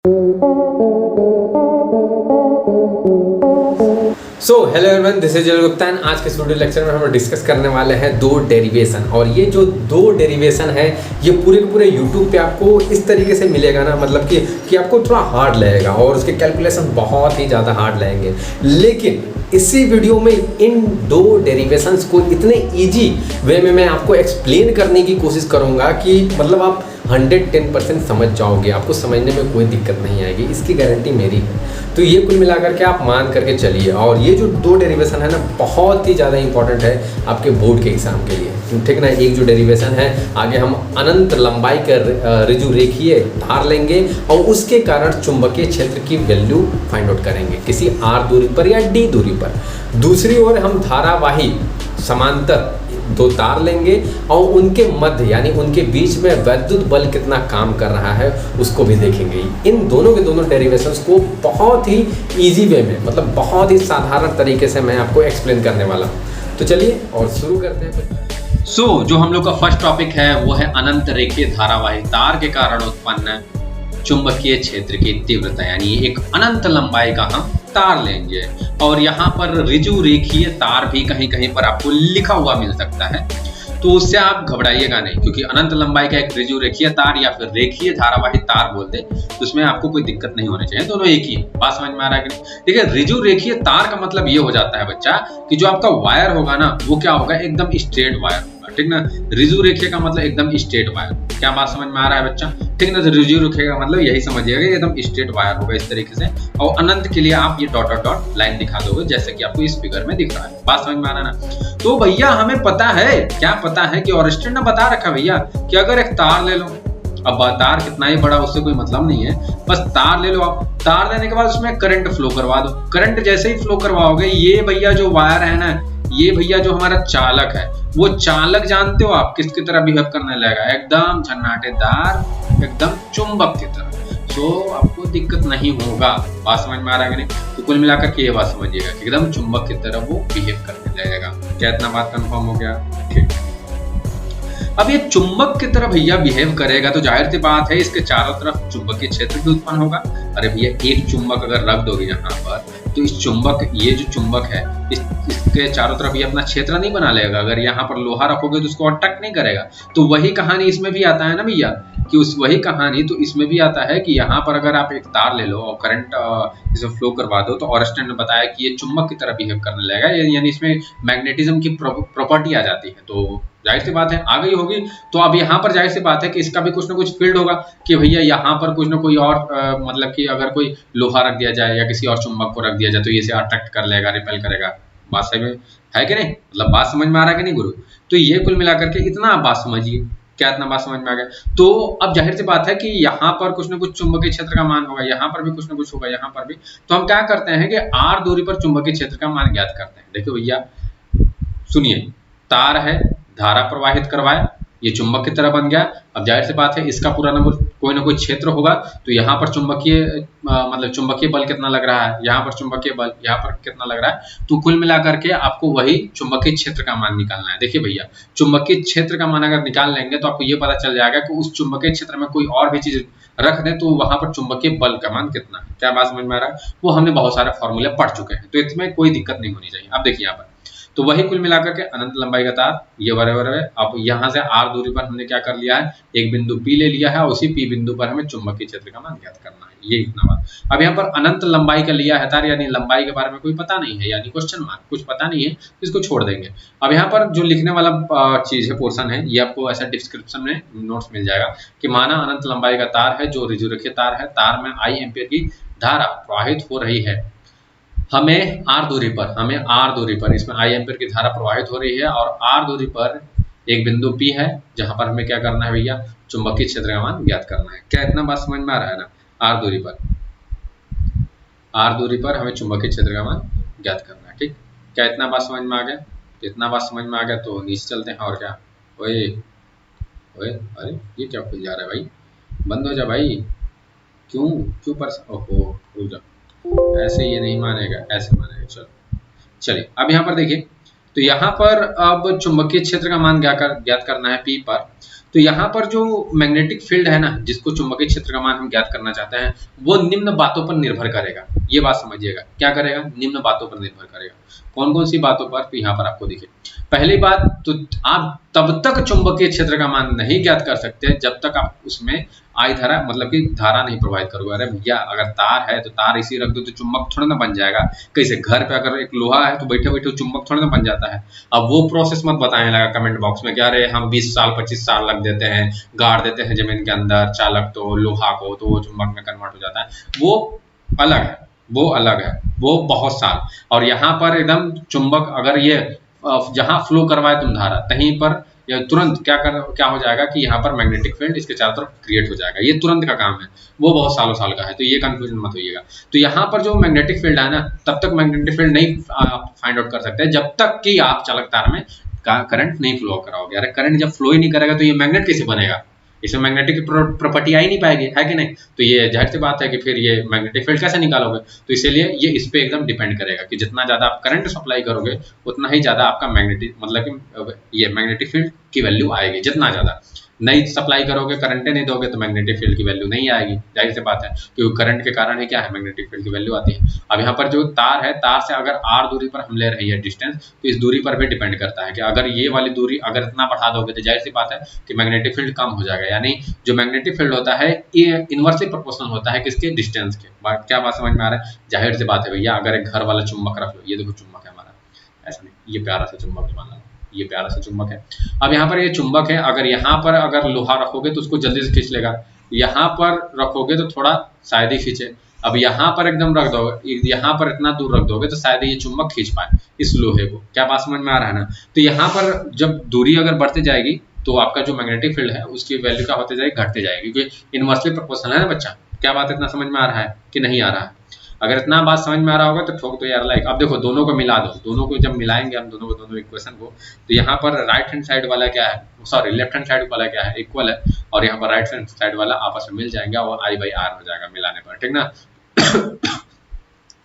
Hello everyone, this is जल गुप्ता। आज के वीडियो लेक्चर में हम डिस्कस करने वाले हैं दो डेरिवेशन। और ये जो दो डेरिवेशन है ये पूरे के पूरे यूट्यूब पे आपको इस तरीके से मिलेगा ना, मतलब कि आपको थोड़ा हार्ड लगेगा और उसके कैलकुलेशन बहुत ही ज़्यादा हार्ड लगेंगे। लेकिन इसी वीडियो में इन दो डेरिवेशंस को इतने इजी वे में मैं आपको एक्सप्लेन करने की कोशिश करूँगा कि मतलब आप 110% समझ जाओगे, आपको समझने में कोई दिक्कत नहीं आएगी, इसकी गारंटी मेरी है। तो ये कुल मिलाकर के आप मान करके चलिए। और ये जो दो डेरिवेशन है ना, बहुत ही ज़्यादा इंपॉर्टेंट है आपके बोर्ड के एग्जाम के लिए, ठीक ना। एक जो डेरिवेशन है, आगे हम अनंत लंबाई का ऋजु रेखीय धार लेंगे और उसके कारण चुंबकीय क्षेत्र की वैल्यू फाइंड आउट करेंगे किसी r दूरी पर या d दूरी पर। दूसरी ओर हम धारावाही समांतर दो तार लेंगे और उनके मध्य यानी उनके बीच में वैद्युत बल कितना काम कर रहा है उसको भी देखेंगे। इन दोनों के दोनों डेरिवेशंस को बहुत ही इजी वे में, मतलब बहुत ही साधारण तरीके से मैं आपको एक्सप्लेन करने वाला हूँ। तो चलिए और शुरू करते हैं। जो हम लोग का फर्स्ट टॉपिक है वो है अनंत रेखीय धारावाही तार के कारण उत्पन्न चुंबकीय क्षेत्र की तीव्रता, यानी एक अनंत लंबाई का हम तार लेंगे। और यहाँ पर ऋजु रेखीय तार भी कहीं कहीं पर आपको लिखा हुआ मिल सकता है, तो उससे आप घबराइएगा नहीं, क्योंकि अनंत लंबाई का एक ऋजु रेखीय तार या फिर रेखीय धारावाही तार बोलते तो उसमें आपको कोई दिक्कत नहीं होनी चाहिए, दोनों एक ही है। बात समझ में आ रहा है कि नहीं? ठीक है, ऋजु रेखीय तार का मतलब ये हो जाता है बच्चा कि जो आपका वायर होगा ना वो क्या होगा, एकदम स्ट्रेट वायर होगा, ठीक ना। ऋजु रेखीय का मतलब एकदम स्ट्रेट वायर। क्या बात समझ में आ रहा है बच्चा? ठीक ना। तो ऋजु रेखीय का मतलब यही समझिएगा, एकदम स्ट्रेट वायर होगा इस तरीके से। और अनंत के लिए आप ये डॉट डॉट डॉट लाइन दिखा दोगे, जैसे कि आपको इस फिगर में दिख रहा है। बात समझ में आ रहा है ना? तो भैया हमें पता है, क्या पता है कि ऑरिस्टन ने बता रखा भैया कि अगर एक तार ले लो, अब तार कितना ही बड़ा उससे कोई मतलब नहीं है, बस तार ले लो आप। तार लेने के बाद उसमें करंट फ्लो करवा दो। करंट जैसे ही फ्लो करवाओगे, ये भैया जो वायर है ना, ये भैया जो हमारा चालक है, वो चालक जानते हो आप किसकी तरह बिहेव करने लगेगा, एकदम झन्नाटेदार, एकदम चुंबक की तरह। तो आपको दिक्कत नहीं होगा। बात समझ में आ रहा है कि नहीं? तो कुल मिलाकर के ये बात समझिएगा कि एकदम चुंबक की तरह वो बिहेव करने लगेगा। क्या इतना बात कंफर्म हो गया? ठीक। अब ये चुंबक की तरह भैया बिहेव करेगा तो जाहिर सी बात है इसके चारों तरफ चुंबकीय क्षेत्र भी उत्पन्न होगा। अरे भैया एक चुंबक अगर रख दोगे यहाँ पर, तो इस चुंबक, ये जो चुंबक है इसके चारों तरफ ये अपना क्षेत्र नहीं बना लेगा। अगर यहाँ पर लोहा रखोगे तो उसको अटैक नहीं करेगा। तो वही कहानी इसमें भी आता है ना भैया, कि उस वही कहानी तो इसमें भी आता है कि यहाँ पर अगर आप एक तार ले लो और करंट इसे फ्लो करवा दो, तो ऑरिस्टन ने बताया कि ये चुंबक की तरह बिहेव करने लगेगा, यानी इसमें मैग्नेटिज्म की प्रॉपर्टी आ जाती है। तो जाहिर सी बात है आ गई होगी। तो अब यहाँ पर जाहिर सी बात है कि इसका भी कुछ ना कुछ फील्ड होगा कि भैया यहाँ पर कुछ ना कोई और मतलब कि अगर कोई लोहा रख दिया जाए या किसी और चुंबक को रख दिया जाए तो ये इसे अट्रैक्ट कर लेगा, रिपेल करेगा। बात सही में है कि नहीं? मतलब बात समझ में आ रहा है कि नहीं गुरु? तो ये कुल मिलाकर के इतना आप बात समझिए। क्या इतना बात समझ में आ गया? तो अब जाहिर सी बात है कि यहाँ पर कुछ ना कुछ चुंबकीय क्षेत्र का मान होगा, यहाँ पर भी कुछ ना कुछ होगा, यहाँ पर भी। तो हम क्या करते हैं कि r दूरी पर चुंबकीय क्षेत्र का मान ज्ञात करते हैं। देखिए भैया सुनिए, तार है, धारा प्रवाहित करवाए, ये चुंबक की तरह बन गया। अब जाहिर सी बात है इसका पूरा ना कोई ना कोई क्षेत्र होगा, तो यहाँ पर चुंबकीय मतलब चुंबकीय बल कितना लग रहा है, यहाँ पर चुंबकीय बल यहाँ पर कितना लग रहा है। तो कुल मिलाकर के आपको वही चुंबकीय क्षेत्र का मान निकालना है। देखिए भैया चुंबकीय क्षेत्र का मान अगर निकाल लेंगे तो आपको ये पता चल जाएगा कि उस चुंबकीय क्षेत्र में कोई और भी चीज रख दें तो वहां पर चुंबकीय बल का मान कितना है। क्या बात समझ में आ रहा है? वो हमने बहुत सारे फॉर्मूले पढ़ चुके हैं, तो इसमें कोई दिक्कत नहीं होनी चाहिए। अब देखिए यहाँ पर तो वही कुल मिलाकर के अनंत लंबाई का तार ये बराबर है। अब यहाँ से r दूरी पर हमने क्या कर लिया है, एक बिंदु P ले लिया है और उसी P बिंदु पर हमें चुंबकीय क्षेत्र का मान ज्ञात करना है। ये इतना बात। अब यहाँ पर अनंत लंबाई का लिया है तार, यानी लंबाई के बारे में कोई पता नहीं है, यानी क्वेश्चन मार्क, कुछ पता नहीं है, इसको छोड़ देंगे। अब यहाँ पर जो लिखने वाला चीज है, पोर्शन है, ये आपको ऐसा डिस्क्रिप्शन में नोट्स मिल जाएगा कि माना अनंत लंबाई का तार है जो ऋजु रेखीय तार है, तार में I एम्पीयर की धारा प्रवाहित हो रही है। हमें r दूरी पर इसमें I एम्पीयर की धारा प्रवाहित हो रही है और r दूरी पर एक बिंदु P है जहां पर हमें क्या करना है भैया, चुंबकीय क्षेत्र का मान ज्ञात करना है। क्या इतना बात समझ में आ रहा है ना? r दूरी पर हमें चुंबकीय क्षेत्र का मान ज्ञात करना है। ठीक, क्या इतना बात समझ में आ गया? इतना बात समझ में आ गया तो नीचे चलते हैं। और क्या, ओए ओए, अरे ये क्या खुल जा रहा है भाई? बंद हो जा भाई। क्यों क्यों ओहो, रुक जा, ऐसे ये नहीं मानेगा, ऐसे मानेगा। चलो चलिए अब यहाँ पर देखिए, तो यहाँ पर अब चुंबकीय क्षेत्र का मान ज्ञात करना है P पर। तो यहाँ पर जो मैग्नेटिक फील्ड है ना, जिसको चुंबकीय क्षेत्र का मान हम ज्ञात करना चाहते हैं, वो निम्न बातों पर निर्भर करेगा। ये बात समझिएगा, क्या करेगा? निम्न बातों पर निर्भर करेगा। कौन कौन सी बातों पर? तो यहाँ पर आपको देखिए, पहली बात तो आप तब तक चुंबकीय क्षेत्र का मान नहीं ज्ञात कर सकते जब तक आप उसमें आई धारा मतलब कि धारा नहीं प्रोवाइड करोगे। अरे भैया, अगर तार है तो तार इसी रख दो तो चुंबक थोड़ा ना बन जाएगा। कैसे? घर पे अगर एक लोहा है तो बैठे बैठे चुंबक थोड़ा ना बन जाता है। अब वो प्रोसेस मत बताने लगा कमेंट बॉक्स में कि अरे हम 20 साल 25 साल लग देते हैं, गाड़ देते हैं जमीन के अंदर चालक तो लोहा को, तो वो चुंबक में कन्वर्ट हो जाता है। वो अलग है, वो अलग है, वो बहुत साल। और यहाँ पर एकदम चुंबक अगर ये जहां फ्लो करवाए तुम धारा, कहीं पर या तुरंत क्या हो जाएगा कि यहाँ पर मैग्नेटिक फील्ड इसके चारों तरफ क्रिएट हो जाएगा। ये तुरंत का काम है, वो बहुत सालों साल का है, तो ये कंफ्यूजन मत होइएगा। तो यहाँ पर जो मैग्नेटिक फील्ड है ना, तब तक मैग्नेटिक फील्ड नहीं फाइंड आउट कर सकते जब तक कि आप चालक तार में करंट नहीं फ्लो कराओगे। अरे करंट जब फ्लो ही नहीं करेगा तो ये मैग्नेट कैसे बनेगा? इसमें मैग्नेटिक प्रॉपर्टी आ ही नहीं पाएगी, है कि नहीं? तो ये जाहिर सी बात है कि फिर ये मैग्नेटिक फील्ड कैसे निकालोगे? तो इसीलिए ये इस पे एकदम डिपेंड करेगा कि जितना ज्यादा आप करंट सप्लाई करोगे उतना ही ज्यादा आपका मैग्नेटिक मतलब कि ये मैग्नेटिक फील्ड की वैल्यू आएगी। जितना ज्यादा नहीं सप्लाई करोगे, करंट नहीं दोगे, तो मैग्नेटिक फील्ड की वैल्यू नहीं आएगी। जाहिर सी बात है, क्योंकि करंट के कारण ही क्या है, मैग्नेटिक फील्ड की वैल्यू आती है। अब यहाँ पर जो तार है, तार से अगर r दूरी पर हम ले रही है डिस्टेंस, तो इस दूरी पर भी डिपेंड करता है कि अगर ये वाली दूरी अगर इतना बढ़ा दोगे तो जाहिर सी बात है कि मैग्नेटिक फील्ड कम हो जाएगा। यानी जो मैग्नेटिक फील्ड होता है ये इनवर्सली प्रोपोर्शनल होता है किसके? डिस्टेंस के। क्या बात समझ में आ रहा है? जाहिर सी बात है भैया, अगर एक घर वाला चुंबक रख लो, ये देखो चुंबक है हमारा, ऐसा नहीं, ये प्यारा सा चुंबक मान लो, ये प्यारा सा चुंबक है। अब यहाँ पर ये चुंबक है, अगर यहाँ पर अगर लोहा रखोगे तो उसको जल्दी से खींच लेगा, यहाँ पर रखोगे तो थोड़ा शायद ही खींचे। अब यहाँ पर एकदम रख दोगे, यहाँ पर इतना दूर रख दोगे तो शायद ये चुंबक खींच पाए इस लोहे को। क्या बात समझ में आ रहा है ना? तो यहाँ पर जब दूरी अगर बढ़ती जाएगी तो आपका जो मैग्नेटिक फील्ड है उसकी वैल्यू क्या होती जाएगी? घटती जाएगी, क्योंकि इनवर्सली प्रोपोर्शनल है ना बच्चा। क्या बात इतना समझ में आ रहा है कि नहीं आ रहा है? अगर इतना बात समझ में आ रहा होगा तो ठोक दो यार लाइक। अब देखो दोनों को मिला दो, दोनों को जब मिलाएंगे हम दोनों इक्वेशन को, तो यहाँ पर राइट हैंड साइड वाला क्या है, सॉरी लेफ्ट हैंड साइड वाला क्या है, इक्वल है, और यहाँ पर राइट हैंड साइड वाला आपस में मिल जाएंगे और I by R हो जाएगा मिलाने पर, ठीक ना?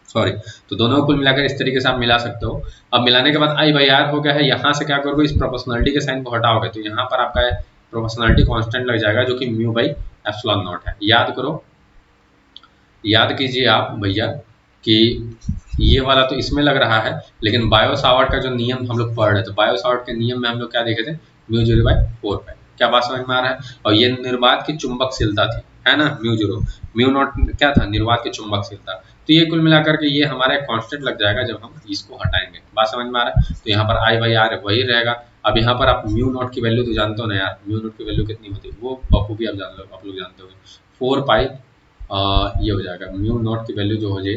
सॉरी, तो दोनों को कुल मिलाकर इस तरीके से आप मिला सकते हो। अब मिलाने के बाद I by R हो गया है, यहाँ से क्या करोगे, इस प्रोपोर्शनलिटी के साइन को हटाओगे तो यहाँ पर आपका प्रोपोर्शनलिटी कांस्टेंट लग जाएगा जो कि म्यू बाई एप्सिलॉन नॉट है। याद करो, याद कीजिए आप भैया कि ये वाला तो इसमें लग रहा है, लेकिन बायो सावर्ट का जो नियम हम लोग पढ़ रहे थे, बायो सावर्ट के नियम में हम लोग क्या देखे थे? म्यू 0/4 क्या बात समझ में आ रहा है? और ये निर्वात की चुंबकशीलता थी, है ना? म्यू नॉट क्या था? निर्वात की चुंबकशीलता। तो ये कुल मिलाकर के ये हमारा एक कांस्टेंट लग जाएगा जब हम इसको हटाएंगे। बात समझ में आ रहा है? तो यहाँ पर I by R वही रहेगा। अब यहाँ पर आप म्यू नॉट की वैल्यू तो जानते हो ना यार, म्यू नॉट की वैल्यू कितनी होती है वो बखूबी आप जान लो, आप लोग जानते हो 4 पाई ये हो जाएगा म्यू नॉट की वैल्यू जो हो जाए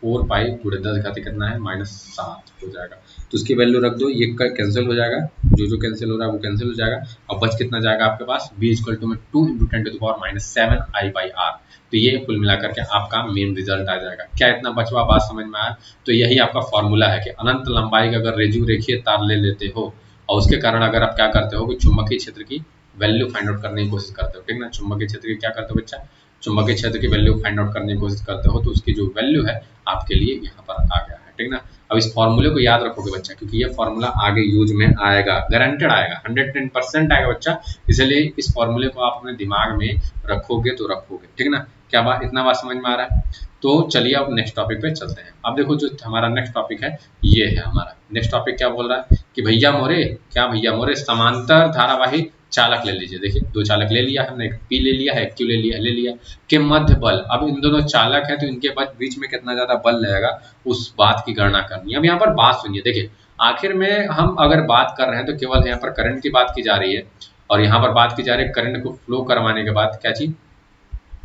4 पाई गुणे 10 घाती कितना है -7 हो जाएगा। तो उसकी वैल्यू रख दो, ये कैंसिल हो जाएगा, जो कैंसिल हो रहा है वो कैंसिल हो जाएगा। अब बच कितना जाएगा आपके पास? b = 2 × 10⁻⁷ I by R। तो ये कुल मिलाकर के आपका मेन रिजल्ट आ जाएगा। क्या इतना बचवा बात समझ में आया? तो यही आपका फॉर्मूला है कि अनंत लंबाई का अगर रेजिऊ रेखीय तार ले लेते हो और उसके कारण अगर आप क्या करते हो कि चुंबकीय क्षेत्र की वैल्यू फाइंड आउट करने की कोशिश करते हो, ठीक ना? चुंबकीय क्षेत्र की क्या करते हो बच्चा? चुंबकीय क्षेत्र की वैल्यू फाइंड आउट करने की कोशिश करते हो, तो उसकी जो वैल्यू है आपके लिए यहाँ पर आ गया है, ठीक ना? अब इस फॉर्मूले को याद रखोगे बच्चा, क्योंकि ये फॉर्मूला आगे यूज में आएगा, गारंटेड आएगा, 110% आएगा बच्चा। इसलिए इस फॉर्मूले को आप अपने दिमाग में रखोगे तो रखोगे, ठीक ना? क्या बात, इतना बात समझ में आ रहा है? तो चलिए अब नेक्स्ट टॉपिक पे चलते हैं। अब देखो जो हमारा नेक्स्ट टॉपिक है ये है हमारा नेक्स्ट टॉपिक। क्या बोल रहा है कि भैया मोरे, क्या भैया मोरे, समांतर धारावाही चालक ले लीजिए। देखिए दो चालक ले लिया हमने, एक P ले लिया है, एक Q ले लिया के मध्य बल। अब इन दोनों चालक है तो इनके बीच में कितना ज्यादा बल लगेगा उस बात की गणना करनी है। अब यहाँ पर बात सुनिए, देखिए आखिर में हम अगर बात कर रहे हैं तो केवल यहाँ पर करंट की बात की जा रही है, और यहाँ पर बात की जा रही है करंट को फ्लो करवाने के बाद क्या चीज,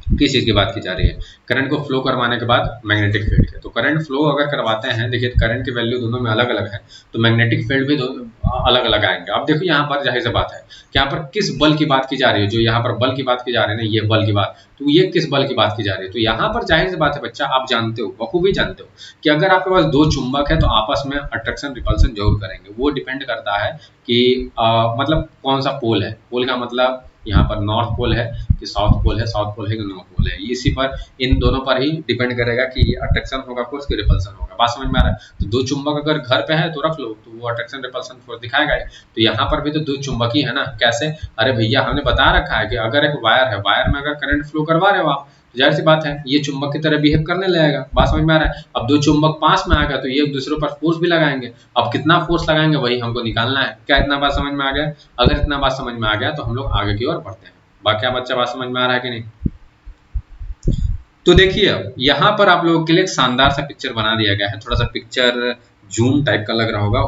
किस चीज की बात की जा रही है? करंट को फ्लो करवाने के बाद मैग्नेटिक फील्ड के। तो करंट फ्लो अगर करवाते हैं, देखिए करंट की वैल्यू दोनों में अलग अलग है, तो मैग्नेटिक फील्ड भी अलग अलग आएंगे। अब देखो यहाँ पर जाहिर सी बात है कि यहाँ पर किस बल की बात की जा रही है, जो यहाँ पर बल की बात की जा रही है ना, ये बल की बात, तो ये किस बल की बात की जा रही है? तो यहाँ पर जाहिर सी बात है बच्चा, आप जानते हो, बखूबी जानते हो कि अगर आपके पास दो चुंबक है तो आपस में अट्रैक्शन रिपल्सन जरूर करेंगे। वो डिपेंड करता है कि मतलब कौन सा पोल है, पोल का मतलब यहाँ पर नॉर्थ पोल है कि साउथ पोल है, साउथ पोल है कि नॉर्थ पोल है, इसी पर इन दोनों पर ही डिपेंड करेगा कि ये अट्रैक्शन होगा फोर्स कि रिपल्सन होगा। बात समझ में आ रहा है? तो दो चुंबक अगर घर पे है तो रख लो, तो वो अट्रैक्शन रिपल्सन फोर्स दिखाएगा ही। तो यहाँ पर भी तो दो चुंबक ही है ना। कैसे? अरे भैया हमने बता रखा है कि अगर एक वायर है, वायर में अगर करंट फ्लो करवा रहे हो आप, तो जाहिर सी बात है ये चुंबक की तरह बिहेव करने लगेगा। बात समझ में आ रहा है? अब दो चुंबक पास में आ गया तो ये एक दूसरे पर फोर्स भी लगाएंगे। अब कितना फोर्स लगाएंगे वही हमको निकालना है। क्या इतना बात समझ में आ गया? अगर इतना बात समझ में आ गया तो हम लोग आगे की ओर बढ़ते हैं। बाकी बच्चा बात समझ में आ रहा है कि नहीं? तो देखिए अब यहाँ पर आप लोगों के लिए एक शानदार सा पिक्चर बना दिया गया है। थोड़ा सा पिक्चर जूम टाइप का लग रहा होगा,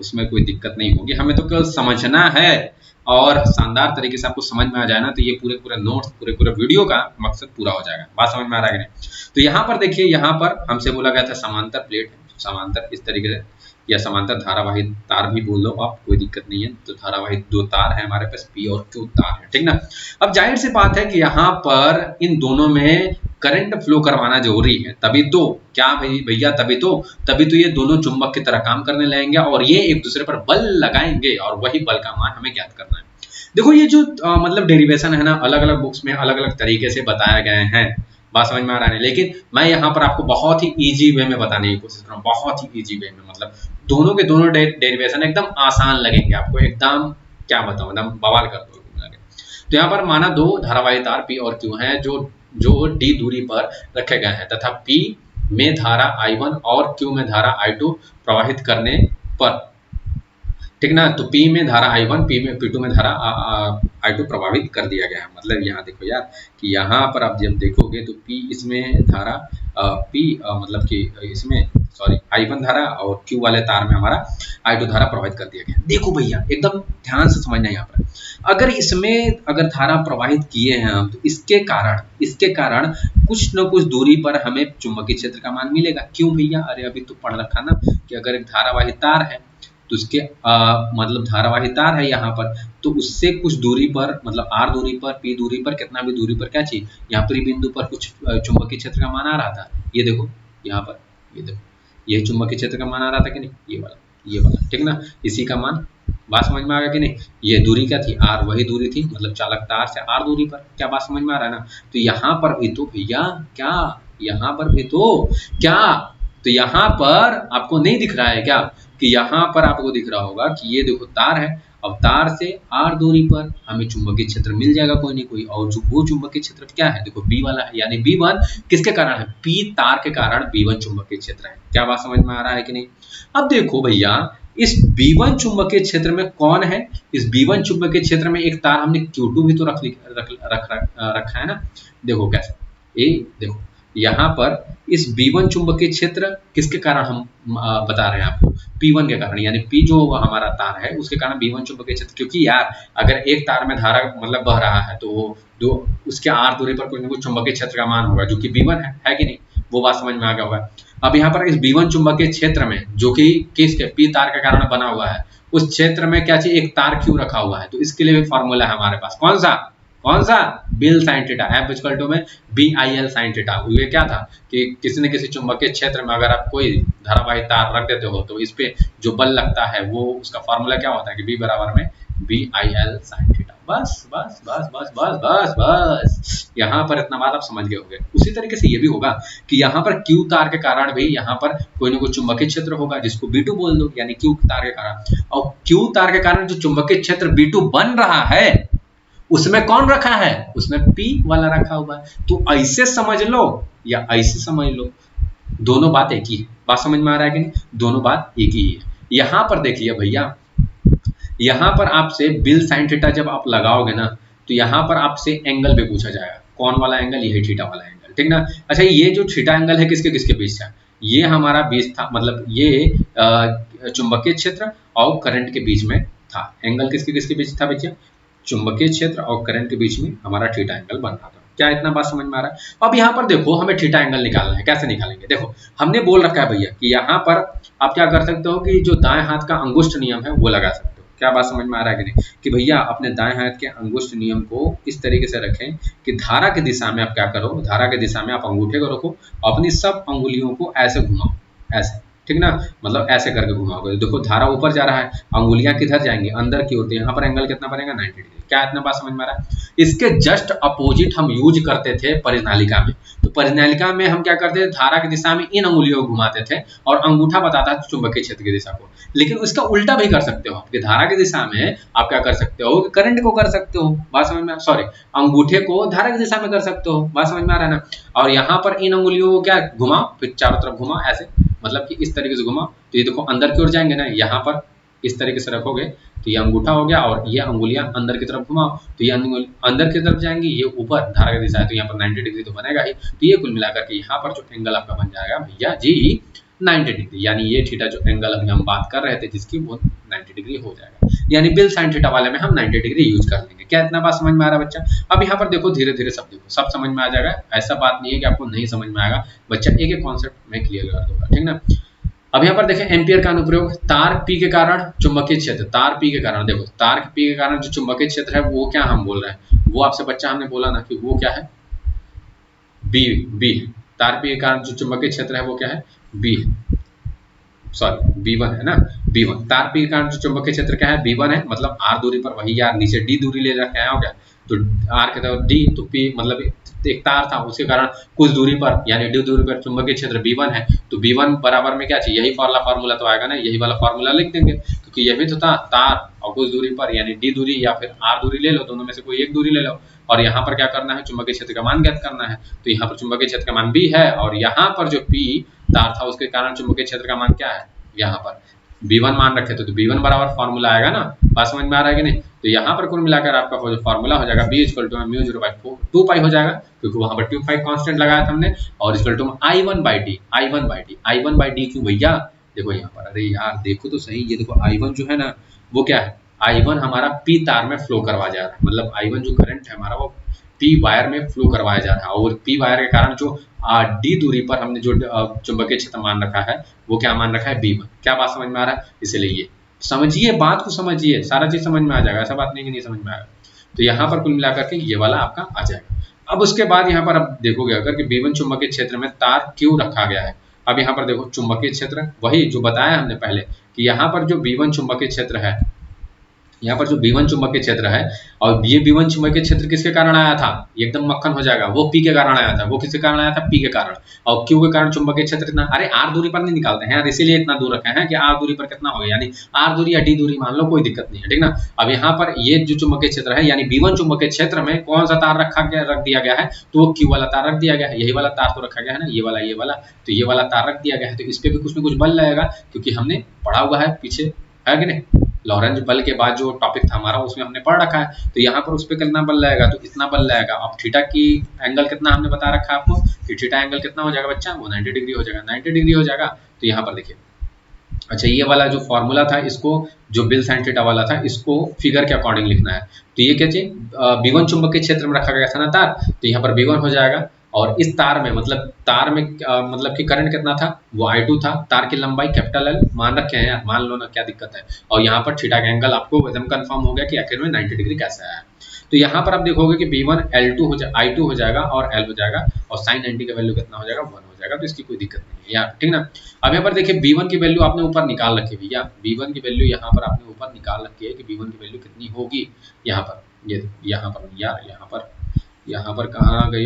उसमें कोई दिक्कत नहीं होगी, हमें तो केवल समझना है और शानदार तरीके से आपको समझ में आ जाए ना, तो ये पूरे पूरे नोट्स, पूरे पूरे वीडियो का मकसद पूरा हो जाएगा। बात समझ में आ रहा है कि नहीं? तो यहाँ पर देखिए, यहाँ पर हमसे बोला गया था समांतर प्लेट, समांतर इस तरीके से, या समांतर धारावाही तार भी बोल लो आप, कोई दिक्कत नहीं है। तो धारावाही दो तार है हमारे पास, पी और क्यू तार है, ठीक ना। अब जाहिर सी बात है कि यहाँ पर इन दोनों में करंट फ्लो करवाना जरूरी है, तभी तो क्या भाई भैया, तभी तो ये दोनों चुंबक की तरह काम करने लगेंगे और ये एक दूसरे पर बल लगाएंगे और वही बल का मान हमें ज्ञात करना है। देखो ये जो मतलब डेरिवेशन है ना, अलग अलग बुक्स में अलग अलग तरीके से बताए गए हैं। बात समझ में आ रहा है? लेकिन मैं यहाँ पर आपको बहुत ही इजी वे में बताने की कोशिश कर रहा हूँ, बहुत ही इजी वे में, मतलब दोनों के दोनों डेरिवेशन एकदम आसान लगेंगे आपको, एकदम क्या बताऊँ, एकदम बवाल कर दोगे। तो यहाँ पर माना दो धारावाही तार P और Q हैं जो D दूरी पर रखे गए हैं तथा P में धारा I1 और Q में धारा I2 प्रवाहित करने पर, ठीक ना। तो P में धारा I1, P2 में धारा I2 प्रभावित कर दिया गया है। मतलब यहाँ देखो यार कि यहाँ पर आप जब देखोगे तो P इसमें धारा P मतलब कि इसमें सॉरी I1 धारा और Q वाले तार में हमारा I2 धारा प्रभावित कर दिया गया। देखो भैया एकदम ध्यान से समझना, यहाँ पर अगर इसमें अगर धारा प्रवाहित किए हैं हम, तो इसके कारण कुछ न कुछ दूरी पर हमें चुंबकीय क्षेत्र का मान मिलेगा। क्यों भैया? अरे अभी तो पढ़ रखा ना कि अगर एक धारावाही तार है तो उसके मतलब धारावाही तार है यहाँ पर, तो उससे कुछ दूरी पर, मतलब R दूरी पर, P दूरी पर, कितना भी दूरी पर क्या चीज, यहाँ पर बिंदु पर कुछ चुंबकीय क्षेत्र का मान आ रहा था। ये देखो यहाँ पर, ये देखो ये चुंबकीय क्षेत्र का मान आ रहा था कि नहीं, ये वाला, ठीक ना, इसी का मान। बात समझ में आ गया कि नहीं? ये दूरी क्या थी? R, वही दूरी थी, मतलब चालक तार से R दूरी पर। क्या बात समझ में आ रहा है ना? तो यहाँ पर भी तो भैया क्या, यहाँ पर भी तो क्या, तो यहाँ पर आपको नहीं दिख रहा है क्या कि यहाँ पर आपको दिख रहा होगा कि ये देखो तार है, अब तार से R दूरी पर हमें चुंबकीय क्षेत्र मिल जाएगा कोई नहीं कोई, और जो वो चुंबकीय क्षेत्र क्या है, देखो B वाला है, यानी B1 किसके कारण है? P तार के कारण B1 चुंबकीय क्षेत्र है। क्या बात समझ में आ रहा है कि नहीं? अब देखो भैया इस B1 चुंबकीय क्षेत्र में कौन है? इस B1 चुंबकीय क्षेत्र में एक तार हमने Q2 भी तो रखा है ना। देखो कैसे, ये देखो यहाँ पर इस B1 चुंबकीय क्षेत्र किसके कारण हम बता रहे हैं आपको, P1 के कारण, यानी P जो हमारा तार है उसके कारण B1 चुंबकीय क्षेत्र। क्योंकि यार अगर एक तार में धारा मतलब बह रहा है तो वो दो उसके R दूरी पर कुछ न कुछ चुंबकीय क्षेत्र का मान होगा जो कि B1 है कि नहीं, वो बात समझ में आ गया होगा। अब यहाँ पर इस B1 चुंबकीय क्षेत्र में जो कि किसके, P तार के कारण बना हुआ है, उस क्षेत्र में क्या चाहिए, एक तार Q रखा हुआ है। तो इसके लिए भी फॉर्मूला है हमारे पास, कौन सा, BIL sine theta, F equal to में BIL साइन थीटा। ये क्या था कि किसी न किसी चुंबकीय क्षेत्र में अगर आप कोई धारावाही तार रख देते हो तो इस पे जो बल लगता है वो उसका फॉर्मूला क्या होता है कि B बराबर में BIL साइन थीटा। बस बस बस बस बस बस बस यहाँ पर इतना बात आप समझ गए होंगे। उसी तरीके से ये भी होगा कि यहाँ पर Q तार के कारण भी यहाँ पर कोई ना कोई चुंबकीय क्षेत्र होगा जिसको B2 बोल दो, यानी Q तार के कारण। और Q तार के कारण जो चुंबकीय क्षेत्र B2 बन रहा है उसमें कौन रखा है, उसमें P वाला रखा हुआ है। तो ऐसे समझ लो या ऐसे समझ लो, दोनों बात एक ही है। बात समझ में आ रहा है कि नहीं? दोनों बात एक ही है। यहाँ पर देखिए भैया, यहाँ पर आपसे बिल साइन थीटा जब आप लगाओगे ना तो यहाँ पर आपसे एंगल भी पूछा जाएगा। कौन वाला एंगल? ये थीटा वाला एंगल, ठीक ना। अच्छा ये जो थीटा एंगल है किसके किसके बीच था? ये हमारा बीच था, मतलब ये चुंबकीय क्षेत्र और करंट के बीच में था। एंगल किसके किसके बीच था बच्चे? चुंबकीय क्षेत्र और करंट के बीच में हमारा थीटा एंगल बन रहा था। क्या इतना बात समझ में आ रहा है? अब यहाँ पर देखो हमें थीटा एंगल निकालना है, कैसे निकालेंगे? देखो हमने बोल रखा है भैया कि यहाँ पर आप क्या कर सकते हो कि जो दाएं हाथ का अंगुष्ठ नियम है वो लगा सकते हो। क्या बात समझ में आ रहा है कि नहीं? कि भैया अपने दाएं हाथ के अंगुष्ठ नियम को इस तरीके से रखें कि धारा की दिशा में आप क्या करो, धारा की दिशा में आप अंगूठे को रखो, अपनी सब अंगुलियों को ऐसे घुमाओ, ऐसे, ठीक ना, मतलब ऐसे करके घुमाओगे, देखो धारा ऊपर जा रहा है, अंगुलियां किधर जाएंगी, अंदर की ओर, तो यहाँ पर एंगल कितना बनेगा 90 डिग्री। क्या इतना बात समझ में आ रहा है? इसके जस्ट अपोजिट हम यूज करते थे परिनालिका में। तो परिनालिका में हम क्या करते थे, धारा की दिशा में इन अंगुलियों को घुमाते थे और अंगूठा बताता है चुंबकीय क्षेत्र की दिशा को। लेकिन उसका उल्टा भी कर सकते हो, आपकी धारा की दिशा में आप क्या कर सकते हो, करंट को कर सकते हो, बात समझ में, सॉरी, अंगूठे को धारा की दिशा में कर सकते हो, बात समझ में आ रहा है ना। और यहाँ पर इन अंगुलियों को क्या घुमाओ, फिर चारों तरफ घुमाओ ऐसे, मतलब कि इस तरीके से घुमाओ, तो ये देखो अंदर की ओर जाएंगे ना, यहाँ पर इस तरीके से रखोगे तो ये अंगूठा हो गया, और ये अंगुलियां अंदर की तरफ घुमाओ तो ये अंदर की तरफ जाएंगी, ये ऊपर धारा की दिशा है, तो यहाँ पर 90 डिग्री तो बनेगा ही। तो ये कुल मिलाकर के यहाँ पर जो एंगल आपका बन जाएगा भैया जी 90 डिग्री, यानी ये थीटा जो एंगल अभी हम बात कर रहे थे जिसकी, वो 90 डिग्री हो जाएगा। यानी बिल साइन थीटा वाले में हम 90 डिग्री यूज कर लेंगे। क्या इतना बात समझ में आ रहा है बच्चा? अब यहाँ पर देखो धीरे धीरे सब देखो, सब समझ में आ जाएगा, ऐसा बात नहीं है कि आपको नहीं समझ में आएगा, बच्चा एक एक कॉन्सेप्ट में क्लियर कर दूंगा, ठीक ना। अब यहाँ पर देखें एम्पियर का अनुप्रयोग, तार P के कारण चुंबकीय क्षेत्र, तार P के कारण, देखो तार P के कारण जो चुंबकीय क्षेत्र है वो क्या हम बोल रहे हैं, वो आपसे बच्चा हमने बोला ना कि वो क्या है, बी, तार P के कारण जो चुंबकीय क्षेत्र है वो क्या है, बी, सॉरी B1 है ना, B1, तार P के कारण जो चुंबकीय क्षेत्र क्या है, B1 है, मतलब R दूरी पर, वही यार नीचे D दूरी ले रखे हैं, हो गया, तो R के तरफ D, तो P मतलब एक तार था उसके कारण कुछ दूरी पर यानी D दूरी पर चुंबकीय क्षेत्र B1 है, तो B1 बराबर में क्या चाहिए, यही फार्मूला तो आएगा ना, यही वाला फार्मूला लिख देंगे, क्योंकि यही तो था तार और कुछ दूरी पर यानी D दूरी या फिर R दूरी ले लो, दोनों में से कोई एक दूरी ले लो, और यहाँ पर क्या करना है, चुंबकीय क्षेत्र का मान ज्ञात करना है, तो यहाँ पर चुंबकीय क्षेत्र का मान B है, और यहाँ पर जो P तार था उसके कारण चुंबकीय क्षेत्र का मान क्या है, यहाँ पर B1 मान रखे थे, तो B1 बराबर फार्मूला आएगा ना, बात समझ में आ रहा है कि नहीं। तो यहाँ पर कुल मिलाकर आपका जो फार्मूला हो जाएगा B इक्वल टू म्यू 0/4 2 पाई हो जाएगा, क्योंकि वहां पर 2 पाई कांस्टेंट लगाया था हमने, और इक्वल टू I1/D क्यों भैया, देखो यहाँ पर, अरे यार देखो तो सही, ये देखो I1 जो है ना वो क्या है, I1 हमारा P तार में फ्लो करवाया जा रहा है, मतलब I1 जो करंट है हमारा वो P वायर में फ्लो करवाया जा रहा है, और P वायर के कारण जो D दूरी पर हमने जो चुंबकीय क्षेत्र मान रखा है वो क्या मान रखा है, B1। क्या बात समझ में आ रहा है? इसलिए ये समझिए, बात को समझिए, सारा चीज समझ में आ जाएगा, ऐसा बात नहीं कि नहीं समझ में आएगा। तो यहाँ पर कुल मिलाकर के ये वाला आपका आ जाएगा। अब उसके बाद यहाँ पर आप देखोगे अगर कि B1 चुंबकीय क्षेत्र में तार क्यों रखा गया है, अब यहाँ पर देखो चुंबकीय क्षेत्र वही जो बताया हमने पहले कि यहाँ पर जो B1 चुंबकीय क्षेत्र है, यहाँ पर जो B1 चुंबकीय क्षेत्र है, और ये B1 चुंबकीय क्षेत्र किसके कारण आया था, एकदम मक्खन हो जाएगा, वो P के कारण आया था, वो किसके कारण आया था, P के कारण, और Q के कारण चुंबकीय क्षेत्र इतना, अरे R दूरी पर नहीं निकालते हैं यार, इसीलिए इतना दूर रखे हैं कि R दूरी पर कितना हो गया, यानी R दूरी या D दूरी मान लो, कोई दिक्कत नहीं है, ठीक ना। अब यहाँ पर ये जो चुंबकीय क्षेत्र है यानी B1 चुंबकीय क्षेत्र में कौन सा तार रख दिया गया है, तो वो Q वाला तार रख दिया गया है, यही वाला तार तो रखा गया है ना, ये वाला, तो ये वाला तार रख दिया गया है, तो इस पे भी कुछ न कुछ बल लगेगा, क्योंकि हमने पढ़ा हुआ है पीछे, है कि नहीं, लॉरेंज बल के बाद जो टॉपिक था हमारा उसमें हमने पढ़ रखा है, तो यहाँ पर उस पर कितना बल लगेगा, तो इतना बल लगेगा। अब थीटा की एंगल कितना हमने बता रखा है आपको कि थीटा एंगल कितना हो जाएगा बच्चा, वो 90 डिग्री हो जाएगा, 90 डिग्री हो जाएगा। तो यहाँ पर देखिए, अच्छा ये वाला जो फॉर्मूला था इसको, जो बिल साइन थीटा वाला था, इसको फिगर के अकॉर्डिंग लिखना है। तो ये क्या चाहिए, B1 चुंबकीय क्षेत्र में रखा गया था ना तार, तो यहाँ पर B1 हो जाएगा, और इस तार में मतलब कि करंट कितना था, वो I2 था, तार की लंबाई कैपिटल L मान रखे हैं यार, मान लो ना, क्या दिक्कत है। और यहाँ पर थीटा का एंगल आपको एकदम कंफर्म हो गया कि आखिर में 90 डिग्री कैसे आया। तो यहाँ पर आप देखोगे कि B1 I2 हो जाएगा और L हो जाएगा, और साइन 90 का वैल्यू कितना हो जाएगा, 1 हो जाएगा, तो इसकी कोई दिक्कत नहीं है यार, ठीक ना। अब यहाँ पर देखिए B1 की वैल्यू आपने ऊपर निकाल रखी है भैया, B1 की वैल्यू यहाँ पर आपने ऊपर निकाल रखी है कि B1 की वैल्यू कितनी होगी, यहाँ पर ये यहाँ पर कहाँ गई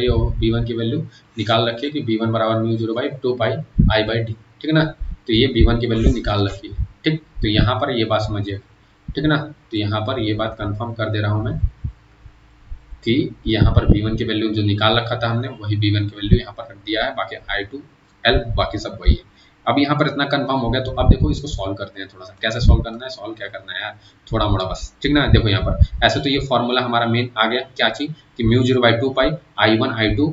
हो, B1 की वैल्यू निकाल रखी है कि B1 बराबर म्यू 0/2 पाई I/D, ठीक है ना। तो ये B1 की वैल्यू निकाल रखी है, ठीक। तो यहाँ पर ये बात समझिए, ठीक ना। तो यहाँ पर ये बात कंफर्म कर दे रहा हूँ मैं कि यहाँ पर B1 की वैल्यू जो निकाल रखा था हमने वही B1 की वैल्यू यहाँ पर रख दिया है, बाकी I2 L बाकी सब वही है। अब यहाँ पर इतना कंफर्म हो गया, तो अब देखो इसको सॉल्व करते हैं थोड़ा सा, कैसे सॉल्व करना है, सॉल्व क्या करना है यार, थोड़ा मोड़ा बस, ठीक ना। देखो यहाँ पर ऐसे तो ये फॉर्मूला हमारा मेन आ गया, क्या चीज कि म्यू 0/2 पाई I1 I2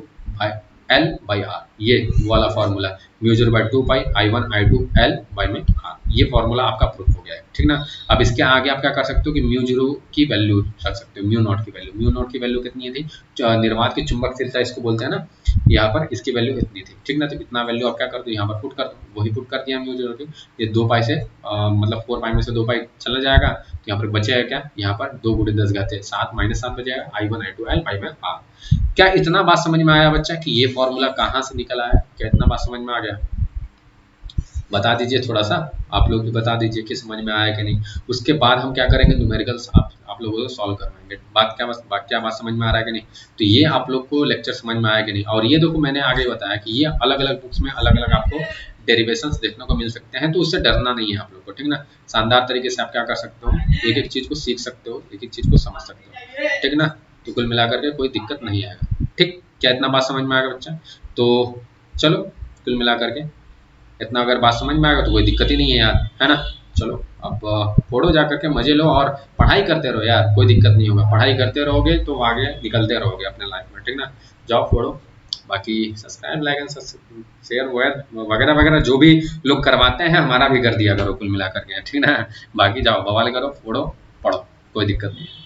L/R, ये वाला फॉर्मूला म्यू 0/2 पाई I1 I2 L/R, ये फॉर्मूला आपका प्रूफ हो गया है, ठीक ना। अब इसके आगे आप क्या कर सकते हो कि म्यू 0 की वैल्यू रख सकते हो, म्यू नॉट की वैल्यू कितनी थी, निर्वात की चुंबकशीलता इसको बोलते हैं ना, यहाँ पर इसकी वैल्यू इतनी थी, ठीक ना। तो इतना वैल्यू आप क्या कर दो, यहाँ पर पुट कर दो, वही पुट कर दिया म्यू 0 की, ये 2 पाई से मतलब 4 पाई में से 2 पाई चला जाएगा, तो यहाँ पर बचेगा क्या, यहाँ पर 2 × 10⁻7 -7 बचेगा, I1 I2 L/R। क्या इतना बात समझ में आया बच्चा कि ये फॉर्मूला कहाँ से निकल आया, क्या इतना बात समझ में आ गया? बता दीजिए थोड़ा सा, आप लोग भी बता दीजिए कि समझ में आया कि नहीं। उसके बाद हम क्या करेंगे, न्यूमेरिकल्स आप लोगों को सॉल्व करवाएंगे। क्या बात समझ में आ रहा है कि नहीं। तो ये आप लोग को लेक्चर समझ में आया कि नहीं। और ये देखो मैंने आगे बताया कि ये अलग अलग बुक्स में अलग अलग आपको डेरिवेशंस देखने को मिल सकते हैं, तो उससे डरना नहीं है आप लोग को, ठीक ना। शानदार तरीके से आप क्या कर सकते हो, एक एक चीज को सीख सकते हो, एक एक चीज को समझ सकते हो, ठीक ना। तो कुल मिलाकर के कोई दिक्कत नहीं आएगा, ठीक। क्या इतना बात समझ में आएगा बच्चा। तो चलो कुल मिलाकर के इतना अगर बात समझ में आएगा तो कोई दिक्कत ही नहीं है यार, है ना। चलो अब फोड़ो जा करके मजे लो और पढ़ाई करते रहो यार, कोई दिक्कत नहीं होगा। पढ़ाई करते रहोगे तो आगे निकलते रहोगे अपने लाइफ में, ठीक ना। जाओ फोड़ो। बाकी सब्सक्राइब लाइक एंड शेयर वगैरह वगैरह जो भी लोग करवाते हैं हमारा भी कर दिया करो कुल मिलाकर के, ठीक ना। बाकी जाओ बवाल करो, फोड़ो, पढ़ो, कोई दिक्कत नहीं है।